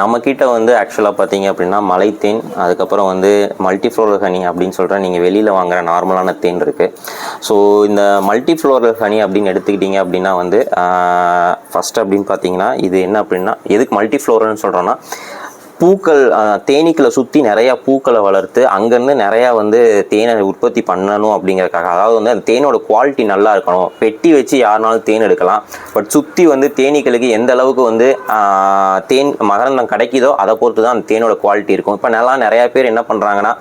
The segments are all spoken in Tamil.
நம்மக்கிட்ட வந்து ஆக்சுவலாக பார்த்தீங்க அப்படின்னா மலைத்தேன், அதுக்கப்புறம் வந்து மல்டிஃப்ளோரல் ஹனி அப்படின்னு சொல்கிற நீங்கள் வெளியில் வாங்குகிற நார்மலான தேன் இருக்குது. ஸோ இந்த மல்டிஃப்ளோரல் ஹனி அப்படின்னு எடுத்துக்கிட்டிங்க அப்படின்னா வந்து ஃபஸ்ட் அப்படின்னு பார்த்தீங்கன்னா இது என்ன அப்படின்னா எதுக்கு மல்டிஃப்ளோரல்னு சொல்கிறோன்னா பூக்கள் தேனீக்களை சுற்றி நிறையா பூக்களை வளர்த்து அங்கேருந்து நிறையா வந்து தேனை உற்பத்தி பண்ணணும் அப்படிங்கிறதுக்காக. அதாவது வந்து அந்த தேனோட குவாலிட்டி நல்லா இருக்கணும். பெட்டி வச்சு யாருனாலும் தேன் எடுக்கலாம். பட் சுற்றி வந்து தேனீக்களுக்கு எந்த அளவுக்கு வந்து தேன் மகரந்தம் கிடைக்குதோ அதை பொறுத்து தான் அந்த தேனோட குவாலிட்டி இருக்கும். இப்போ நிறையா பேர் என்ன பண்ணுறாங்கன்னா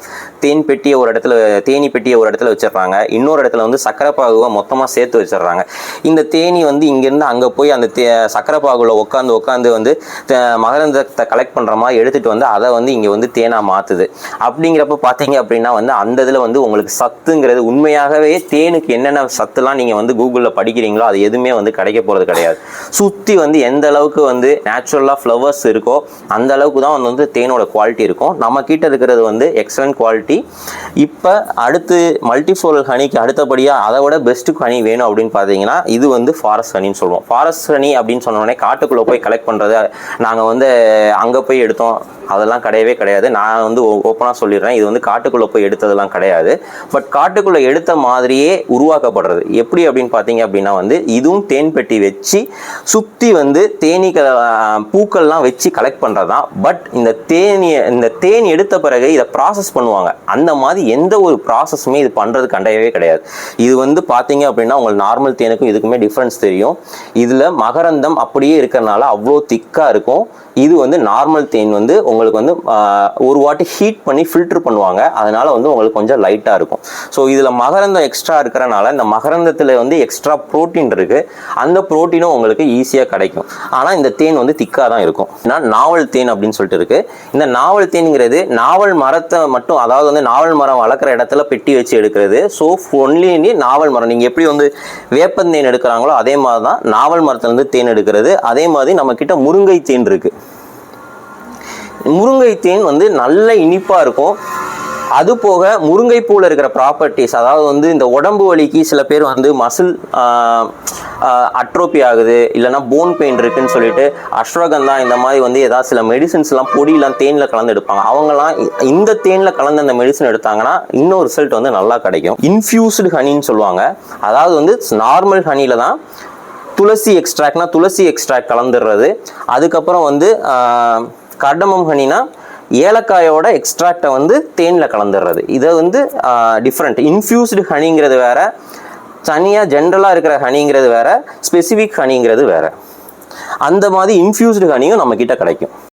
தேனி பெட்டியை ஒரு இடத்துல வச்சிடுறாங்க, இன்னொரு இடத்துல வந்து சக்கரைப்பாகுவை மொத்தமாக சேர்த்து வச்சிடுறாங்க. இந்த தேனி வந்து இங்கேருந்து அங்கே போய் அந்த சக்கரைப்பாகுல உட்காந்து வந்து மகரந்தத்தை கலெக்ட் பண்ணுற மாதிரி எடுத்துகிட்டு வந்து அதை வந்து இங்கே வந்து தேனாக மாற்றுது. அப்படிங்கிறப்ப பார்த்தீங்க அப்படின்னா வந்து அந்த இதில் வந்து உங்களுக்கு சத்துங்கிறது உண்மையாகவே தேனுக்கு என்னென்ன சத்துலாம் நீங்கள் வந்து கூகுளில் படிக்கிறீங்களோ அது எதுவுமே வந்து கிடைக்க போகிறது கிடையாது. சுற்றி வந்து எந்த அளவுக்கு வந்து நேச்சுரலாக ஃப்ளவர்ஸ் இருக்கோ அந்த அளவுக்கு தான் வந்து தேனோட குவாலிட்டி இருக்கும். நம்ம கிட்ட இருக்கிறது வந்து எக்ஸலண்ட் குவாலிட்டி. இப்போ அடுத்து மல்டிஃப்ளோரல் ஹனிக்கு அடுத்தபடியாக அதை விட பெஸ்ட்டு ஹனி வேணும் அப்படின்னு பார்த்தீங்கன்னா இது வந்து ஃபாரஸ்ட் ஹனின்னு சொல்லுவோம். ஃபாரஸ்ட் ஹனி அப்படின்னு சொன்னோடனே காட்டுக்குள்ளே போய் கலெக்ட் பண்ணுறது, நாங்கள் வந்து அங்கே போய் எடுத்தோம் அதெல்லாம் கிடையவே கிடையாது. நான் வந்து ஓப்பனாக சொல்லிடுறேன், இது வந்து காட்டுக்குள்ளே போய் எடுத்ததெல்லாம் கிடையாது. பட் காட்டுக்குள்ளே எடுத்த மாதிரியே உருவாக்கப்படுறது. எப்படி அப்படின்னு பார்த்தீங்க அப்படின்னா வந்து இதுவும் தேன் பெட்டி வச்சு சுற்றி வந்து பூக்கள்லாம் வச்சு கலெக்ட் பண்ணுறது தான். பட் இந்த தேன் எடுத்த பிறகு இதை ப்ராசஸ் பண்ணுவாங்க. அந்த மாதிரி எந்த ஒரு ப்ராசஸுமே இது பண்ணுறது கிடையவே கிடையாது. இது வந்து பார்த்தீங்க அப்படின்னா உங்களுக்கு நார்மல் தேனுக்கும் இதுக்குமே டிஃப்ரென்ஸ் தெரியும். இதில் மகரந்தம் அப்படியே இருக்கிறனால அவ்வளோ திக்காக இருக்கும். இது வந்து நார்மல் தேன் வந்து உங்களுக்கு வந்து ஒரு வாட்டி ஹீட் பண்ணி ஃபில்டர் பண்ணுவாங்க, அதனால வந்து உங்களுக்கு கொஞ்சம் லைட்டாக இருக்கும். ஸோ இதில் மகரந்தம் எக்ஸ்ட்ரா இருக்கிறனால இந்த மகரந்தத்தில் வந்து எக்ஸ்ட்ரா ப்ரோட்டீன் இருக்குது. அந்த ப்ரோட்டீனும் உங்களுக்கு ஈஸியாக கிடைக்கும். ஆனால் இந்த தேன் வந்து திக்காக தான் இருக்கும். நாவல் தேன் அப்படின்னு சொல்லிட்டு இருக்குது. இந்த நாவல் தேன்ங்கிறது நாவல் மரத்தை மட்டும், அதாவது வந்து நாவல் மரம் வளர்க்குற இடத்துல பெட்டி வச்சு எடுக்கிறது. ஸோ ஒன்லி நாவல் மரம் நீங்கள் எப்படி வந்து வேப்பந்தேன் எடுக்கிறாங்களோ அதே மாதிரி தான் நாவல் மரத்துலேருந்து தேன் எடுக்கிறது. அதே மாதிரி நம்மக்கிட்ட முருங்கை தேன் இருக்குது. முருங்கை தேன் வந்து நல்ல இனிப்பாக இருக்கும். அது போக முருங்கை பூவில் இருக்கிற ப்ராப்பர்ட்டிஸ், அதாவது வந்து இந்த உடம்பு வலிக்கு சில பேர் வந்து மசில் அட்ரோபி ஆகுது, இல்லைனா போன் பெயின் இருக்குன்னு சொல்லிட்டு அஸ்வகந்தா இந்த மாதிரி வந்து ஏதாவது சில மெடிசின்ஸ்லாம் பொடியெலாம் தேனில் கலந்து எடுப்பாங்க. அவங்கலாம் இந்த தேனில் கலந்து அந்த மெடிசன் எடுத்தாங்கன்னா இன்னும் ரிசல்ட் வந்து நல்லா கிடைக்கும். இன்ஃபியூஸ்டு ஹனின்னு சொல்லுவாங்க. அதாவது வந்து நார்மல் ஹனியில் தான் துளசி எக்ஸ்ட்ராக்ட் கலந்துடுறது. அதுக்கப்புறம் வந்து கர்டமம் ஹனினா ஏலக்காயோட எக்ஸ்ட்ராக்டை வந்து தேனில் கலந்துடுறது. இதை வந்து டிஃப்ரெண்ட். இன்ஃபியூஸ்டு ஹனிங்கிறது வேற, தனியாக ஜென்ரலாக இருக்கிற ஹனிங்கிறது வேற, ஸ்பெசிஃபிக் ஹனிங்கிறது வேற. அந்த மாதிரி இன்ஃபியூஸ்டு ஹனியும் நம்மக்கிட்ட கிடைக்கும்.